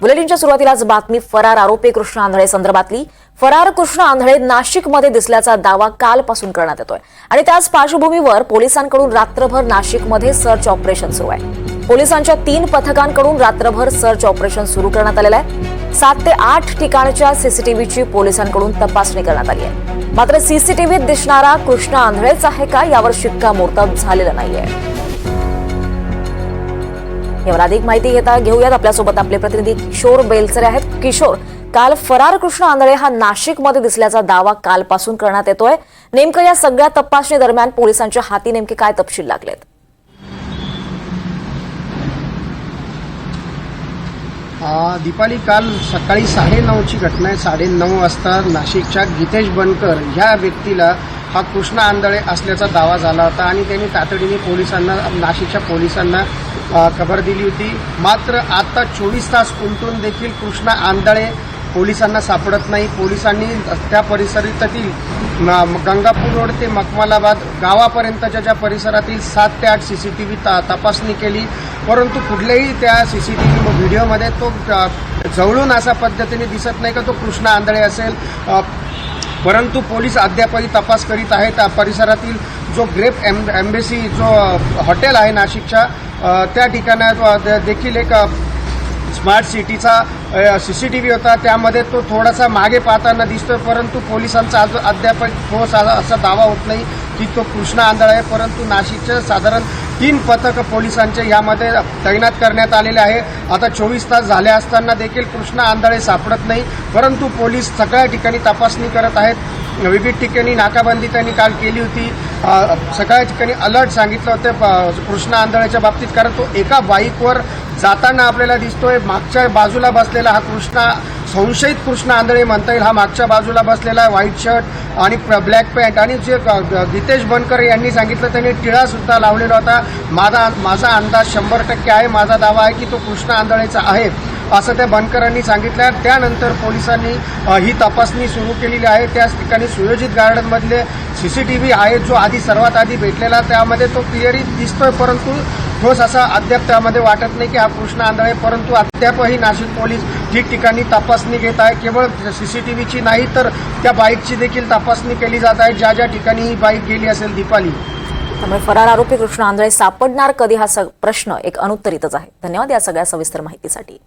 बुलेटिनच्या सुरुवातीलाच बातमी फरार आरोपी कृष्ण आंधळे संदर्भातली। फरार कृष्ण आंधळे नाशिकमध्ये दिसल्याचा दावा कालपासून करण्यात येतोय आणि त्याच पार्श्वभूमीवर पोलिसांकडून रात्रभर नाशिकमध्ये सर्च ऑपरेशन सुरू आहे। पोलिसांच्या 3 पथकांकडून रात्रभर सर्च ऑपरेशन सुरू करण्यात आलेलं आहे। 7 ते 8 ठिकाणच्या सीसीटीव्हीची पोलिसांकडून तपासणी करण्यात आली आहे। मात्र सीसीटीव्हीत दिसणारा कृष्ण आंधळेच आहे का यावर शिक्कामोर्तब झालेलं नाहीये। यावर अधिक माहिती घेऊयात आपल्यासोबत आपले प्रतिनिधी किशोर बेलचरे आहेत। किशोर, काल फरार कृष्ण आंधळे हा नाशिकमध्ये दिसल्याचा दावा कालपासून करण्यात येतोय। नेमकं या सगळ्या तपासणी दरम्यान पोलिसांच्या हाती नेमके काय तपशील लागलेत? दीपाली, काल सकाळी 9:30ची घटना आहे। 9:30 वाजता नाशिकच्या गीतेश बनकर ह्या व्यक्तीला हा कृष्ण आंधळे असल्याचा दावा झाला होता आणि त्यांनी तातडीने पोलिसांना, नाशिकच्या पोलिसांना खबर दिली होती। मात्र आता 24 तास उलटून देखील कृष्ण आंधळे पोलिसांना सापडत नाही। पोलिसांनी त्या परिसरातील गंगापूर रोड ते मखमलाबाद गावापर्यंतच्या ज्या परिसरातील 7 ते 8 सीसीटीव्ही तपासणी केली, परंतु कुठल्याही त्या सीसीटीव्ही व्हिडिओमध्ये तो जवळून अशा पद्धतीने दिसत नाही का तो कृष्ण आंधळे असेल। परंतु पोलीस अद्यापही तपास करीत आहेत। परिसरातील जो ग्रेप एम्बेसी जो हॉटेल आहे नाशिकच्या, त्या ठिकाणात देखील एक स्मार्ट सिटीचा सीसीटीव्ही होता। त्यामध्ये तो थोडासा मागे पाहताना दिसतोय, परंतु पोलिसांचा अद्याप ठोस असा दावा होत नाही की तो कृष्ण आंधळे आहे। परंतु नाशिकच्या साधारण 3 पथक पोलिसांचे यामध्ये तैनात करण्यात आलेले आहे। आता 24 तास झाले असताना देखील कृष्ण आंधळे सापडत नाही, परंतु पोलीस सगळ्या ठिकाणी तपासणी करत आहेत। विविध ठिकाणी नाकाबंदी त्यांनी काल केली होती। सगळ्या ठिकाणी अलर्ट सांगितलं होतं कृष्ण आंधळेच्या बाबतीत, कारण तो एका बाईकवर जाताना आपल्याला दिसतोय। मागच्या बाजूला बसलेला हा संशयित कृष्ण आंधळे म्हणता येईल। हा मागच्या बाजूला बसलेला व्हाईट शर्ट आणि ब्लॅक पॅन्ट, आणि जे गीतेश बनकर यांनी सांगितलं त्यांनी टिळा सुद्धा लावलेला होता। माझा अंदाज 100% आहे, माझा दावा आहे की तो कृष्ण आंधळेचा आहे असं त्या बनकरांनी सांगितलं। त्यानंतर पोलिसांनी ही तपासणी सुरू केलेली आहे। त्याच ठिकाणी सुयोजित गार्डनमधले सीसीटीव्ही आहेत, जो सर्वात आधी भेटलेला त्यामध्ये तो क्लिअरली दिसतोय, परंतु ठोस असा अद्याप त्यामध्ये वाटत नाही की हा कृष्ण आंधळे। परंतु अद्यापही नाशिक पोलीस ठिकठिकाणी तपासणी घेत आहे। केवळ सीसीटीव्हीची नाही तर त्या बाईकची देखील तपासणी केली जात आहे, ज्या ज्या ठिकाणी ही बाईक गेली असेल। दीपाली, त्यामुळे फरार आरोपी कृष्ण आंधळे सापडणार कधी हा प्रश्न एक अनुत्तरितच आहे। धन्यवाद या सगळ्या सविस्तर माहितीसाठी।